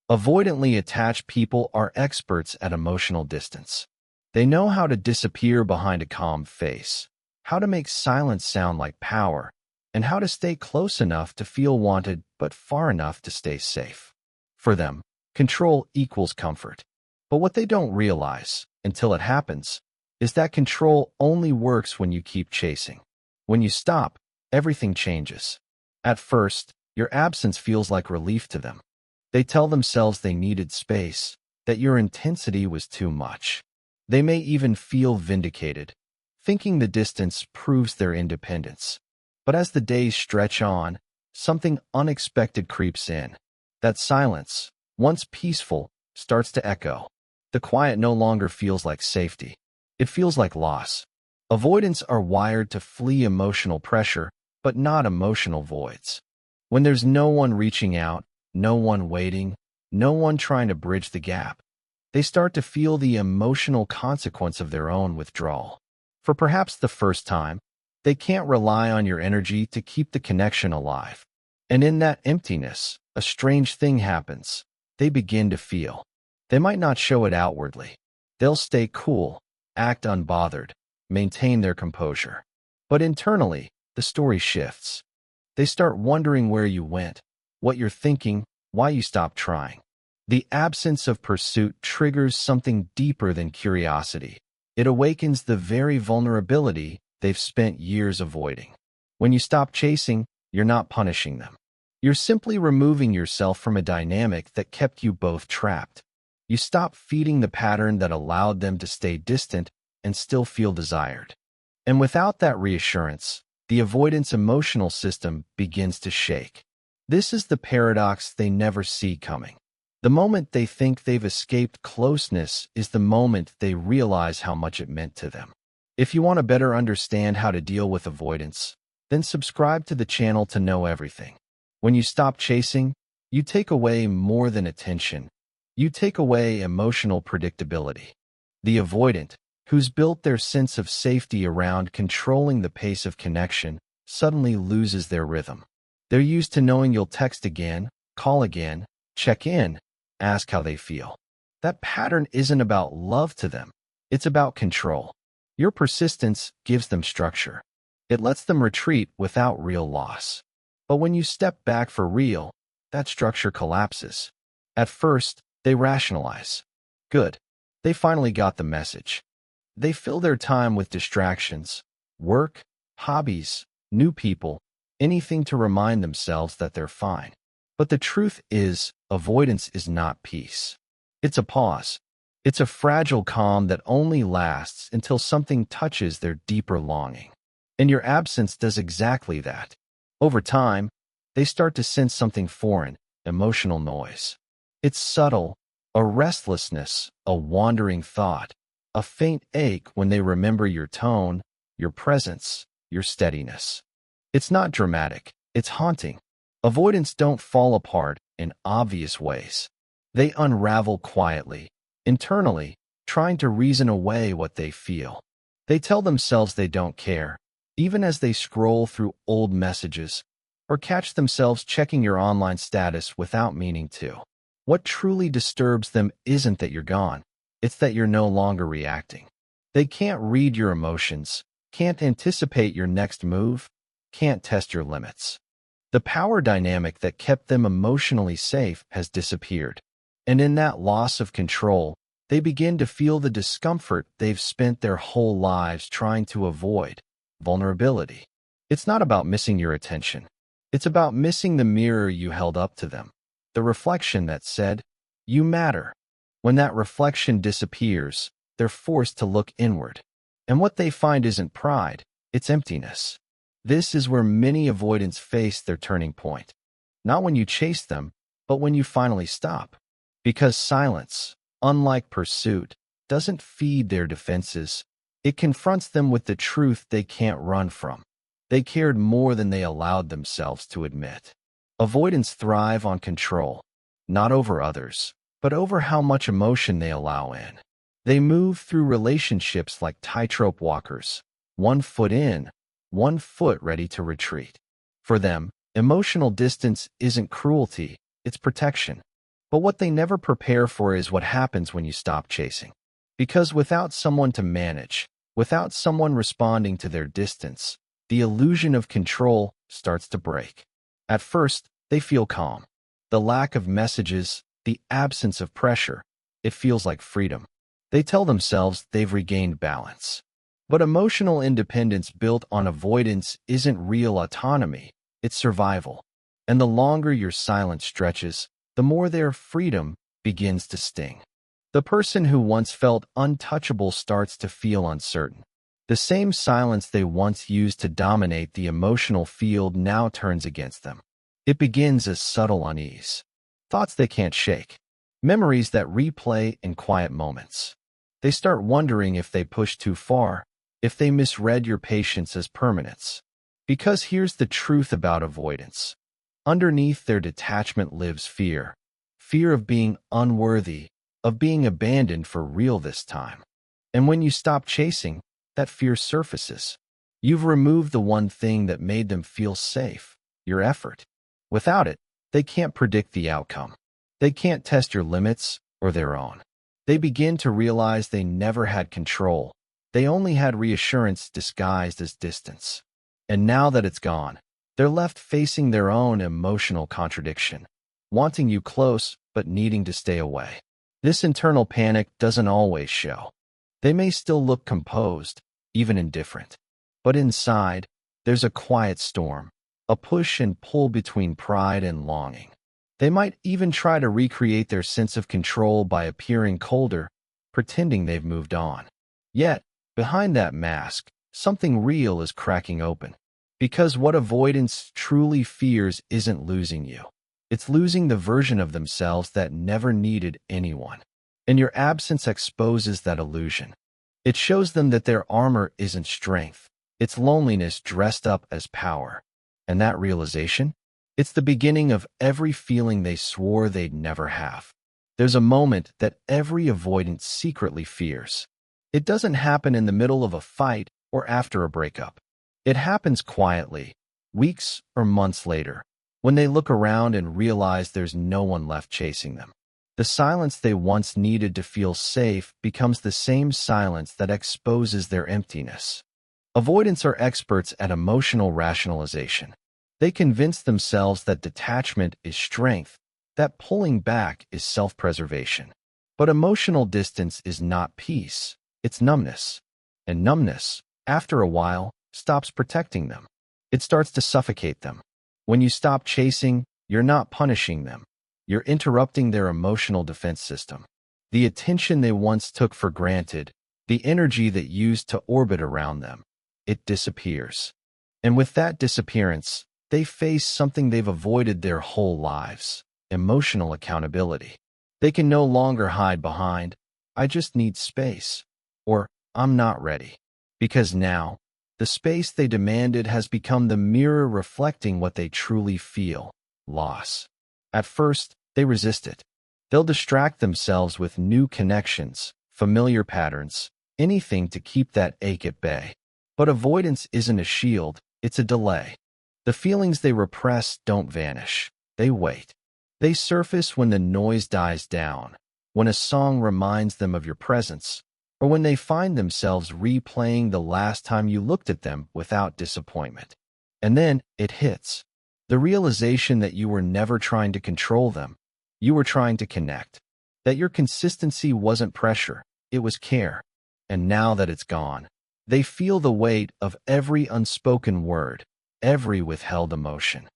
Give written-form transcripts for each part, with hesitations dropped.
Avoidantly attached people are experts at emotional distance. They know how to disappear behind a calm face, how to make silence sound like power, and how to stay close enough to feel wanted but far enough to stay safe. For them, control equals comfort. But what they don't realize, until it happens, is that control only works when you keep chasing. When you stop, everything changes. At first, your absence feels like relief to them. They tell themselves they needed space, that your intensity was too much. They may even feel vindicated, thinking the distance proves their independence. But as the days stretch on, something unexpected creeps in. That silence, once peaceful, starts to echo. The quiet no longer feels like safety. It feels like loss. Avoidants are wired to flee emotional pressure, but not emotional voids. When there's no one reaching out, no one waiting, no one trying to bridge the gap, they start to feel the emotional consequence of their own withdrawal. For perhaps the first time, they can't rely on your energy to keep the connection alive. And in that emptiness, a strange thing happens. They begin to feel. They might not show it outwardly. They'll stay cool, act unbothered, maintain their composure. But internally, the story shifts. They start wondering where you went, what you're thinking, why you stopped trying. The absence of pursuit triggers something deeper than curiosity. It awakens the very vulnerability they've spent years avoiding. When you stop chasing, you're not punishing them. You're simply removing yourself from a dynamic that kept you both trapped. You stop feeding the pattern that allowed them to stay distant and still feel desired. And without that reassurance, the avoidance emotional system begins to shake. This is the paradox they never see coming. The moment they think they've escaped closeness is the moment they realize how much it meant to them. If you want to better understand how to deal with avoidance, then subscribe to the channel to know everything. When you stop chasing, you take away more than attention. You take away emotional predictability. The avoidant, who's built their sense of safety around controlling the pace of connection, suddenly loses their rhythm. They're used to knowing you'll text again, call again, check in, ask how they feel. That pattern isn't about love to them. It's about control. Your persistence gives them structure. It lets them retreat without real loss. But when you step back for real, that structure collapses. At first, they rationalize. Good. They finally got the message. They fill their time with distractions, work, hobbies, new people, anything to remind themselves that they're fine. But the truth is, avoidance is not peace. It's a pause. It's a fragile calm that only lasts until something touches their deeper longing. And your absence does exactly that. Over time, they start to sense something foreign, emotional noise. It's subtle, a restlessness, a wandering thought, a faint ache when they remember your tone, your presence, your steadiness. It's not dramatic, it's haunting. Avoidants don't fall apart in obvious ways. They unravel quietly, internally, trying to reason away what they feel. They tell themselves they don't care, even as they scroll through old messages or catch themselves checking your online status without meaning to. What truly disturbs them isn't that you're gone, it's that you're no longer reacting. They can't read your emotions, can't anticipate your next move, can't test your limits. The power dynamic that kept them emotionally safe has disappeared. And in that loss of control, they begin to feel the discomfort they've spent their whole lives trying to avoid: vulnerability. It's not about missing your attention. It's about missing the mirror you held up to them, the reflection that said, "You matter." When that reflection disappears, they're forced to look inward. And what they find isn't pride, it's emptiness. This is where many avoidants face their turning point. Not when you chase them, but when you finally stop. Because silence, unlike pursuit, doesn't feed their defenses. It confronts them with the truth they can't run from. They cared more than they allowed themselves to admit. Avoidants thrive on control, not over others, but over how much emotion they allow in. They move through relationships like tightrope walkers, one foot in, one foot ready to retreat. For them, emotional distance isn't cruelty, it's protection. But what they never prepare for is what happens when you stop chasing. Because without someone to manage, without someone responding to their distance, the illusion of control starts to break. At first, they feel calm. The lack of messages, the absence of pressure, it feels like freedom. They tell themselves they've regained balance. But emotional independence built on avoidance isn't real autonomy, it's survival. And the longer your silence stretches, the more their freedom begins to sting. The person who once felt untouchable starts to feel uncertain. The same silence they once used to dominate the emotional field now turns against them. It begins as subtle unease. Thoughts they can't shake. Memories that replay in quiet moments. They start wondering if they pushed too far, if they misread your patience as permanence. Because here's the truth about avoidance. Underneath their detachment lives fear. Fear of being unworthy, of being abandoned for real this time. And when you stop chasing, that fear surfaces. You've removed the one thing that made them feel safe, your effort. Without it, they can't predict the outcome. They can't test your limits or their own. They begin to realize they never had control. They only had reassurance disguised as distance. And now that it's gone, they're left facing their own emotional contradiction, wanting you close but needing to stay away. This internal panic doesn't always show. They may still look composed, even indifferent. But inside, there's a quiet storm, a push and pull between pride and longing. They might even try to recreate their sense of control by appearing colder, pretending they've moved on. Yet, behind that mask, something real is cracking open. Because what avoidance truly fears isn't losing you. It's losing the version of themselves that never needed anyone. And your absence exposes that illusion. It shows them that their armor isn't strength. It's loneliness dressed up as power. And that realization? It's the beginning of every feeling they swore they'd never have. There's a moment that every avoidant secretly fears. It doesn't happen in the middle of a fight or after a breakup. It happens quietly, weeks or months later, when they look around and realize there's no one left chasing them. The silence they once needed to feel safe becomes the same silence that exposes their emptiness. Avoidants are experts at emotional rationalization. They convince themselves that detachment is strength, that pulling back is self-preservation. But emotional distance is not peace, it's numbness. And numbness, after a while, stops protecting them. It starts to suffocate them. When you stop chasing, you're not punishing them. You're interrupting their emotional defense system. The attention they once took for granted, the energy that used to orbit around them, it disappears. And with that disappearance, they face something they've avoided their whole lives: emotional accountability. They can no longer hide behind, "I just need space," or "I'm not ready." Because now, the space they demanded has become the mirror reflecting what they truly feel: loss. At first, they resist it. They'll distract themselves with new connections, familiar patterns, anything to keep that ache at bay. But avoidance isn't a shield, it's a delay. The feelings they repress don't vanish. They wait. They surface when the noise dies down, when a song reminds them of your presence, or when they find themselves replaying the last time you looked at them without disappointment. And then it hits. The realization that you were never trying to control them. You were trying to connect. That your consistency wasn't pressure, it was care. And now that it's gone, they feel the weight of every unspoken word, every withheld emotion.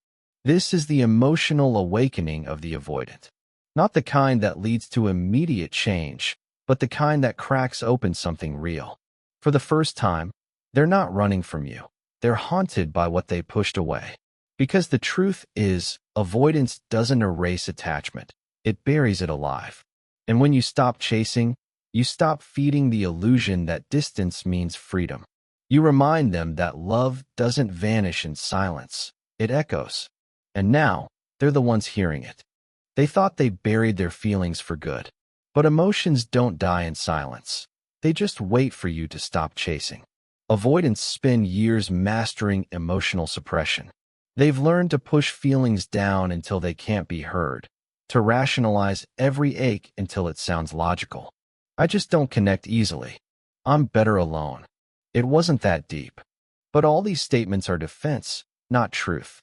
This is the emotional awakening of the avoidant. Not the kind that leads to immediate change, but the kind that cracks open something real. For the first time, they're not running from you. They're haunted by what they pushed away. Because the truth is, avoidance doesn't erase attachment. It buries it alive. And when you stop chasing, you stop feeding the illusion that distance means freedom. You remind them that love doesn't vanish in silence. It echoes. And now, they're the ones hearing it. They thought they buried their feelings for good. But emotions don't die in silence. They just wait for you to stop chasing. Avoidants spend years mastering emotional suppression. They've learned to push feelings down until they can't be heard, to rationalize every ache until it sounds logical. I just don't connect easily. I'm better alone. It wasn't that deep. But all these statements are defense, not truth.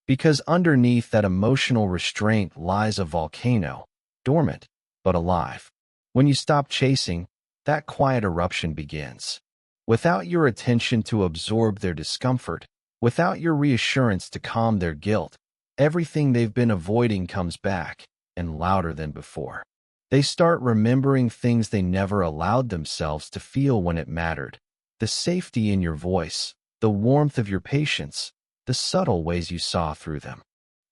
Because underneath that emotional restraint lies a volcano, dormant, but alive. When you stop chasing, that quiet eruption begins. Without your attention to absorb their discomfort, without your reassurance to calm their guilt, everything they've been avoiding comes back, and louder than before. They start remembering things they never allowed themselves to feel when it mattered. The safety in your voice, the warmth of your patience, the subtle ways you saw through them.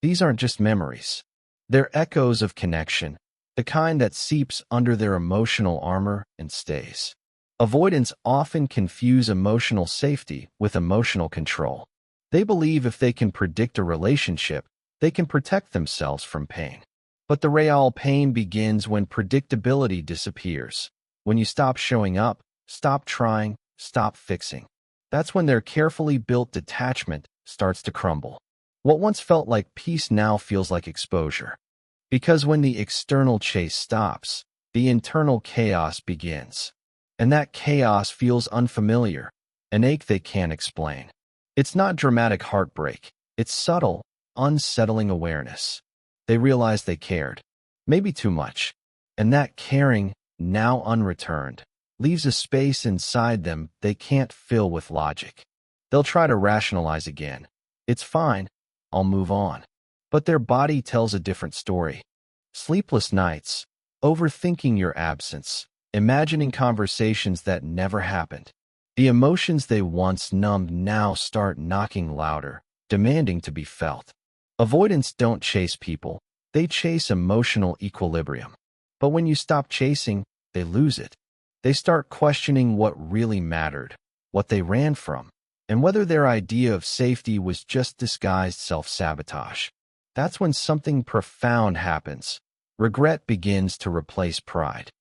These aren't just memories. They're echoes of connection, the kind that seeps under their emotional armor and stays. Avoidants often confuse emotional safety with emotional control. They believe if they can predict a relationship, they can protect themselves from pain. But the real pain begins when predictability disappears. When you stop showing up, stop trying, stop fixing. That's when their carefully built detachment starts to crumble. What once felt like peace now feels like exposure. Because when the external chase stops, the internal chaos begins. And that chaos feels unfamiliar, an ache they can't explain. It's not dramatic heartbreak. It's subtle, unsettling awareness. They realize they cared, maybe too much. And that caring, now unreturned, leaves a space inside them they can't fill with logic. They'll try to rationalize again. It's fine, I'll move on. But their body tells a different story. Sleepless nights, overthinking your absence, imagining conversations that never happened. The emotions they once numbed now start knocking louder, demanding to be felt. Avoidants don't chase people, they chase emotional equilibrium. But when you stop chasing, they lose it. They start questioning what really mattered, what they ran from, and whether their idea of safety was just disguised self-sabotage. That's when something profound happens. Regret begins to replace pride.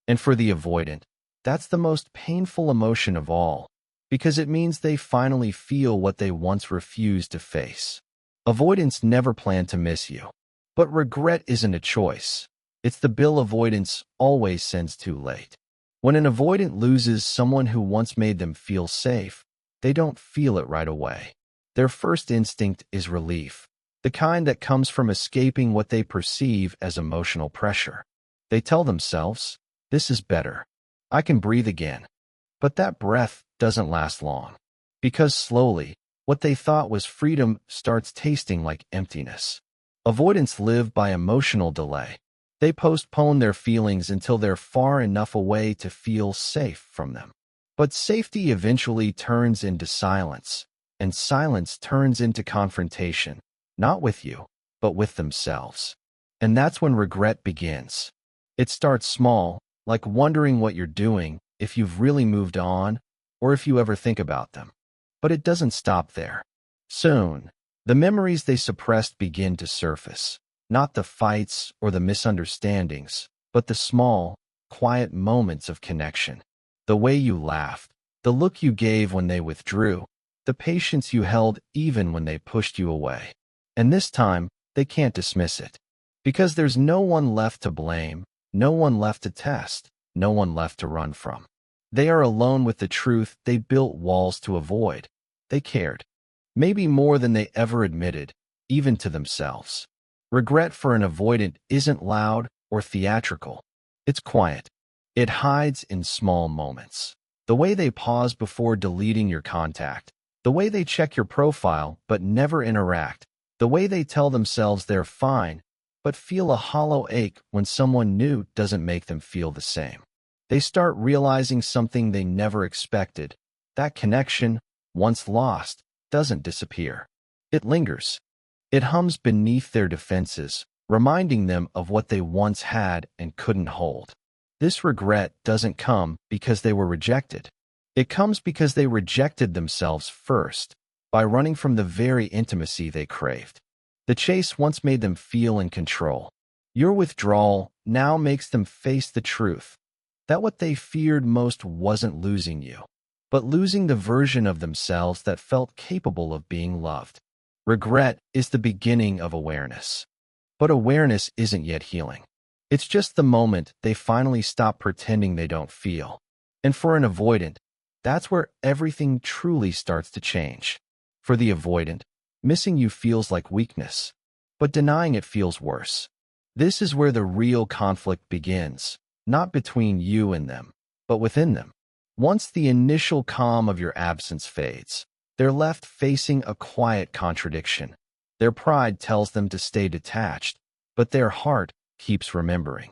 And for the avoidant, that's the most painful emotion of all, because it means they finally feel what they once refused to face. Avoidants never plan to miss you. But regret isn't a choice. It's the bill avoidance always sends too late. When an avoidant loses someone who once made them feel safe, they don't feel it right away. Their first instinct is relief, the kind that comes from escaping what they perceive as emotional pressure. They tell themselves, this is better. I can breathe again. But that breath doesn't last long. Because slowly, what they thought was freedom starts tasting like emptiness. Avoidants live by emotional delay. They postpone their feelings until they're far enough away to feel safe from them. But safety eventually turns into silence, and silence turns into confrontation, not with you, but with themselves. And that's when regret begins. It starts small, like wondering what you're doing, if you've really moved on, or if you ever think about them. But it doesn't stop there. Soon, the memories they suppressed begin to surface. Not the fights or the misunderstandings, but the small, quiet moments of connection. The way you laughed, the look you gave when they withdrew, the patience you held even when they pushed you away. And this time, they can't dismiss it. Because there's no one left to blame, no one left to test, no one left to run from. They are alone with the truth they built walls to avoid. They cared. Maybe more than they ever admitted, even to themselves. Regret for an avoidant isn't loud or theatrical. It's quiet. It hides in small moments. The way they pause before deleting your contact. The way they check your profile but never interact. The way they tell themselves they're fine but feel a hollow ache when someone new doesn't make them feel the same. They start realizing something they never expected. That connection, once lost, doesn't disappear. It lingers. It hums beneath their defenses, reminding them of what they once had and couldn't hold. This regret doesn't come because they were rejected. It comes because they rejected themselves first, by running from the very intimacy they craved. The chase once made them feel in control. Your withdrawal now makes them face the truth, that what they feared most wasn't losing you, but losing the version of themselves that felt capable of being loved. Regret is the beginning of awareness. But awareness isn't yet healing. It's just the moment they finally stop pretending they don't feel. And for an avoidant, that's where everything truly starts to change. For the avoidant, missing you feels like weakness, but denying it feels worse. This is where the real conflict begins, not between you and them, but within them. Once the initial calm of your absence fades, they're left facing a quiet contradiction. Their pride tells them to stay detached, but their heart keeps remembering.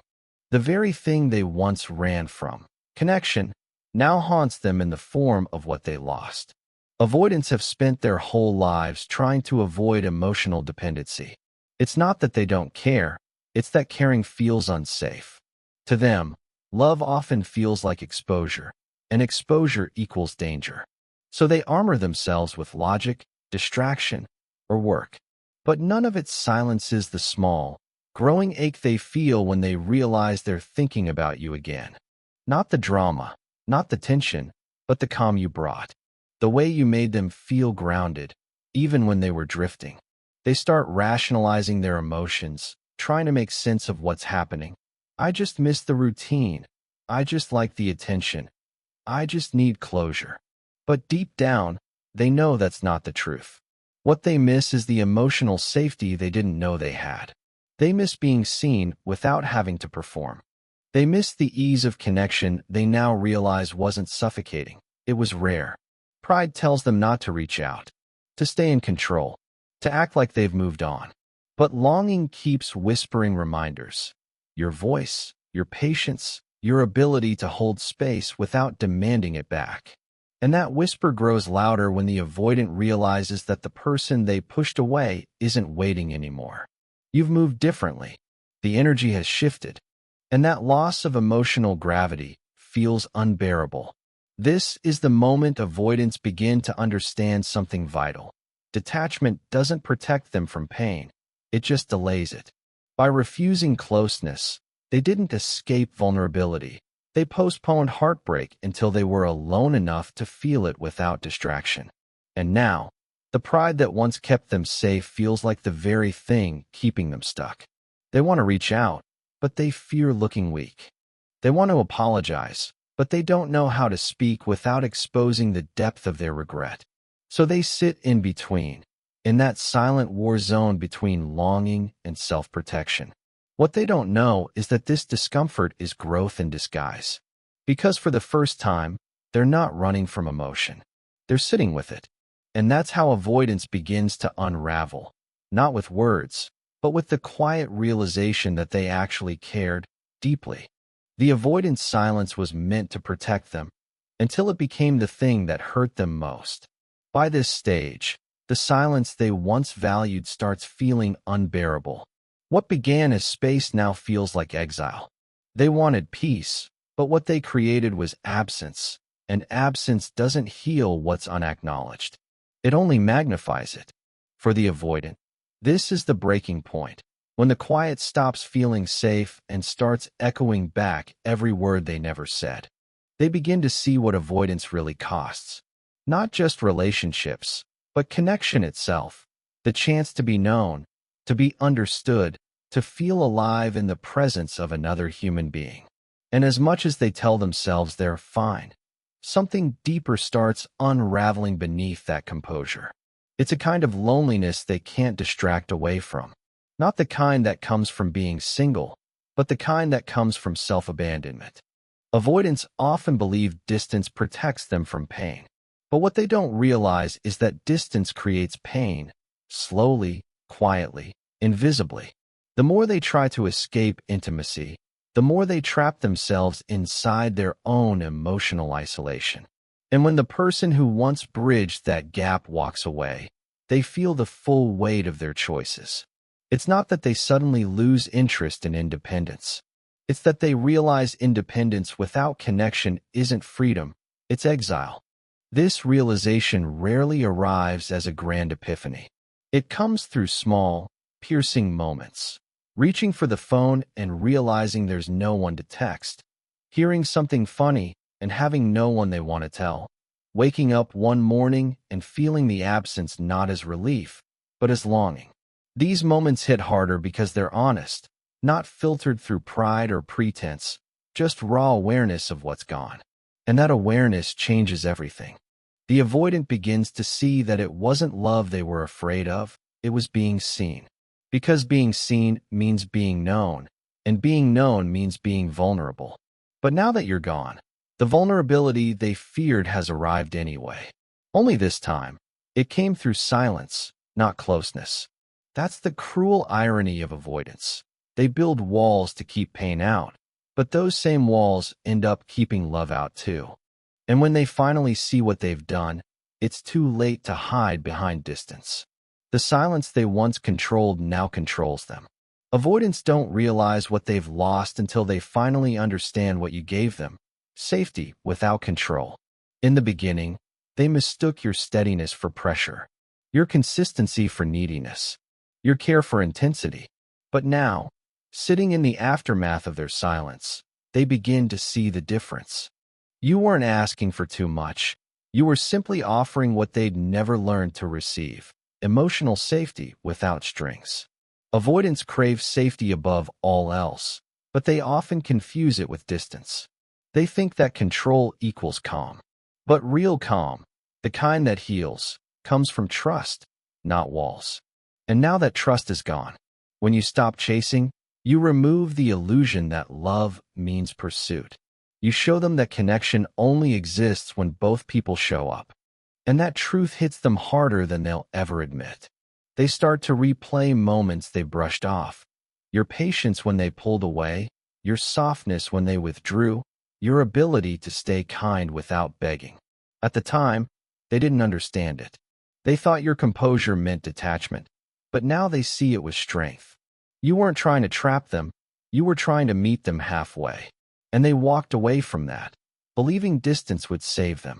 The very thing they once ran from, connection, now haunts them in the form of what they lost. Avoidants have spent their whole lives trying to avoid emotional dependency. It's not that they don't care, it's that caring feels unsafe. To them, love often feels like exposure, and exposure equals danger. So they armor themselves with logic, distraction, or work. But none of it silences the small, growing ache they feel when they realize they're thinking about you again. Not the drama, not the tension, but the calm you brought. The way you made them feel grounded, even when they were drifting. They start rationalizing their emotions, trying to make sense of what's happening. I just miss the routine. I just like the attention. I just need closure. But deep down, they know that's not the truth. What they miss is the emotional safety they didn't know they had. They miss being seen without having to perform. They miss the ease of connection they now realize wasn't suffocating. It was rare. Pride tells them not to reach out, to stay in control, to act like they've moved on. But longing keeps whispering reminders. Your voice, your patience, your ability to hold space without demanding it back. And that whisper grows louder when the avoidant realizes that the person they pushed away isn't waiting anymore. You've moved differently. The energy has shifted. And that loss of emotional gravity feels unbearable. This is the moment avoidants begin to understand something vital. Detachment doesn't protect them from pain. It just delays it. By refusing closeness, they didn't escape vulnerability. They postponed heartbreak until they were alone enough to feel it without distraction. And now, the pride that once kept them safe feels like the very thing keeping them stuck. They want to reach out, but they fear looking weak. They want to apologize, but they don't know how to speak without exposing the depth of their regret. So they sit in between, in that silent war zone between longing and self-protection. What they don't know is that this discomfort is growth in disguise. Because for the first time, they're not running from emotion. They're sitting with it. And that's how avoidance begins to unravel, not with words, but with the quiet realization that they actually cared deeply. The avoidance silence was meant to protect them, until it became the thing that hurt them most. By this stage, the silence they once valued starts feeling unbearable. What began as space now feels like exile. They wanted peace, but what they created was absence, and absence doesn't heal what's unacknowledged. It only magnifies it. For the avoidant, this is the breaking point, when the quiet stops feeling safe and starts echoing back every word they never said. They begin to see what avoidance really costs. Not just relationships, but connection itself, the chance to be known, to be understood, to feel alive in the presence of another human being. And as much as they tell themselves they're fine, something deeper starts unraveling beneath that composure. It's a kind of loneliness they can't distract away from. Not the kind that comes from being single, but the kind that comes from self-abandonment. Avoidants often believe distance protects them from pain. But what they don't realize is that distance creates pain, slowly, quietly, invisibly. The more they try to escape intimacy, the more they trap themselves inside their own emotional isolation. And when the person who once bridged that gap walks away, they feel the full weight of their choices. It's not that they suddenly lose interest in independence. It's that they realize independence without connection isn't freedom, it's exile. This realization rarely arrives as a grand epiphany. It comes through small, piercing moments. Reaching for the phone and realizing there's no one to text. Hearing something funny and having no one they want to tell. Waking up one morning and feeling the absence not as relief, but as longing. These moments hit harder because they're honest, not filtered through pride or pretense, just raw awareness of what's gone. And that awareness changes everything. The avoidant begins to see that it wasn't love they were afraid of, it was being seen. Because being seen means being known, and being known means being vulnerable. But now that you're gone, the vulnerability they feared has arrived anyway. Only this time, it came through silence, not closeness. That's the cruel irony of avoidance. They build walls to keep pain out, but those same walls end up keeping love out too. And when they finally see what they've done, it's too late to hide behind distance. The silence they once controlled now controls them. Avoidants don't realize what they've lost until they finally understand what you gave them: safety without control. In the beginning, they mistook your steadiness for pressure, your consistency for neediness, your care for intensity. But now, sitting in the aftermath of their silence, they begin to see the difference. You weren't asking for too much. You were simply offering what they'd never learned to receive: emotional safety without strings. Avoidants crave safety above all else, but they often confuse it with distance. They think that control equals calm. But real calm, the kind that heals, comes from trust, not walls. And now that trust is gone, when you stop chasing, you remove the illusion that love means pursuit. You show them that connection only exists when both people show up. And that truth hits them harder than they'll ever admit. They start to replay moments they brushed off. Your patience when they pulled away, your softness when they withdrew, your ability to stay kind without begging. At the time, they didn't understand it. They thought your composure meant detachment, but now they see it was strength. You weren't trying to trap them, you were trying to meet them halfway. And they walked away from that, believing distance would save them.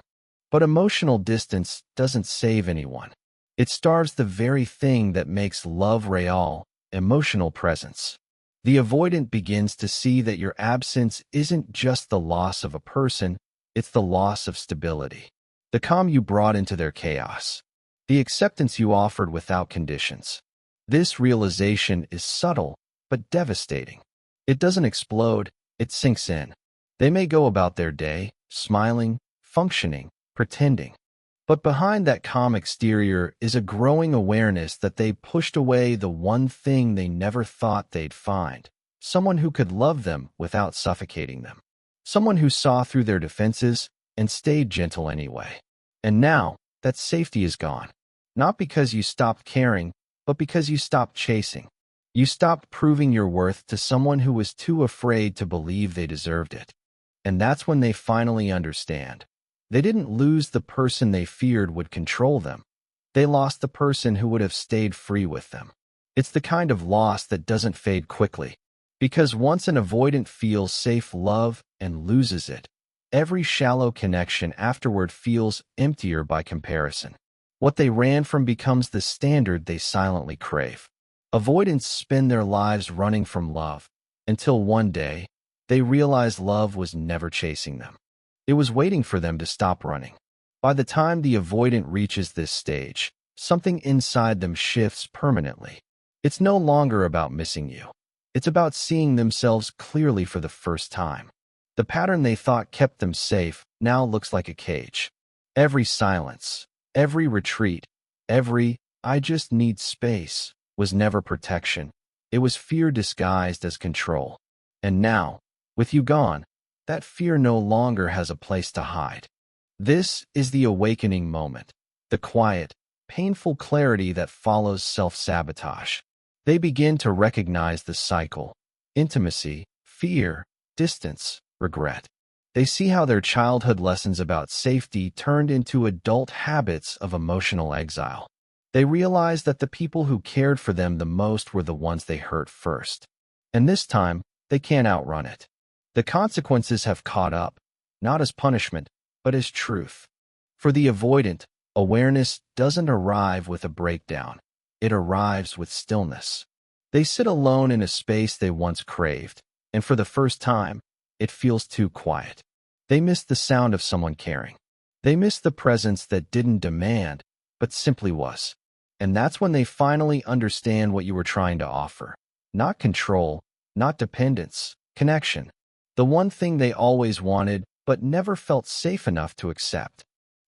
But emotional distance doesn't save anyone. It starves the very thing that makes love real: emotional presence. The avoidant begins to see that your absence isn't just the loss of a person, it's the loss of stability. The calm you brought into their chaos. The acceptance you offered without conditions. This realization is subtle, but devastating. It doesn't explode, it sinks in. They may go about their day, smiling, functioning, pretending. But behind that calm exterior is a growing awareness that they pushed away the one thing they never thought they'd find: someone who could love them without suffocating them. Someone who saw through their defenses and stayed gentle anyway. And now, that safety is gone. Not because you stopped caring, but because you stopped chasing. You stopped proving your worth to someone who was too afraid to believe they deserved it. And that's when they finally understand. They didn't lose the person they feared would control them. They lost the person who would have stayed free with them. It's the kind of loss that doesn't fade quickly. Because once an avoidant feels safe love and loses it, every shallow connection afterward feels emptier by comparison. What they ran from becomes the standard they silently crave. Avoidants spend their lives running from love, until one day, they realize love was never chasing them. It was waiting for them to stop running. By the time the avoidant reaches this stage, something inside them shifts permanently. It's no longer about missing you. It's about seeing themselves clearly for the first time. The pattern they thought kept them safe now looks like a cage. Every silence, every retreat, every "I just need space" was never protection. It was fear disguised as control. And now, with you gone, that fear no longer has a place to hide. This is the awakening moment, the quiet, painful clarity that follows self-sabotage. They begin to recognize the cycle: intimacy, fear, distance, regret. They see how their childhood lessons about safety turned into adult habits of emotional exile. They realize that the people who cared for them the most were the ones they hurt first. And this time, they can't outrun it. The consequences have caught up, not as punishment, but as truth. For the avoidant, awareness doesn't arrive with a breakdown. It arrives with stillness. They sit alone in a space they once craved, and for the first time, it feels too quiet. They miss the sound of someone caring. They miss the presence that didn't demand, but simply was. And that's when they finally understand what you were trying to offer. Not control, not dependence, connection. The one thing they always wanted but never felt safe enough to accept.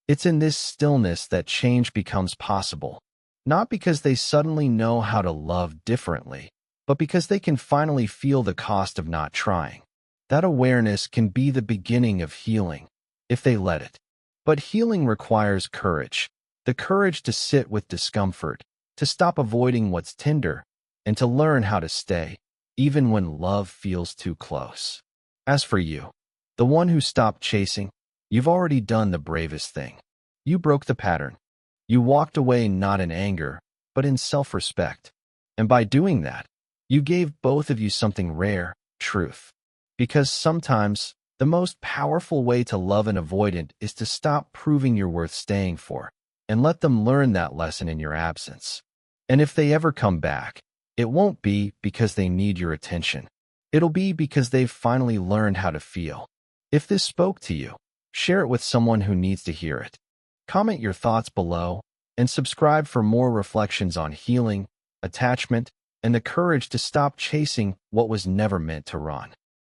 It's in this stillness that change becomes possible. Not because they suddenly know how to love differently, but because they can finally feel the cost of not trying. That awareness can be the beginning of healing, if they let it. But healing requires courage. The courage to sit with discomfort, to stop avoiding what's tender, and to learn how to stay, even when love feels too close. As for you, the one who stopped chasing, you've already done the bravest thing. You broke the pattern. You walked away not in anger, but in self-respect. And by doing that, you gave both of you something rare, truth. Because sometimes, the most powerful way to love an avoidant is to stop proving you're worth staying for, and let them learn that lesson in your absence. And if they ever come back, it won't be because they need your attention. It'll be because they've finally learned how to feel. If this spoke to you, share it with someone who needs to hear it. Comment your thoughts below, and subscribe for more reflections on healing, attachment, and the courage to stop chasing what was never meant to run.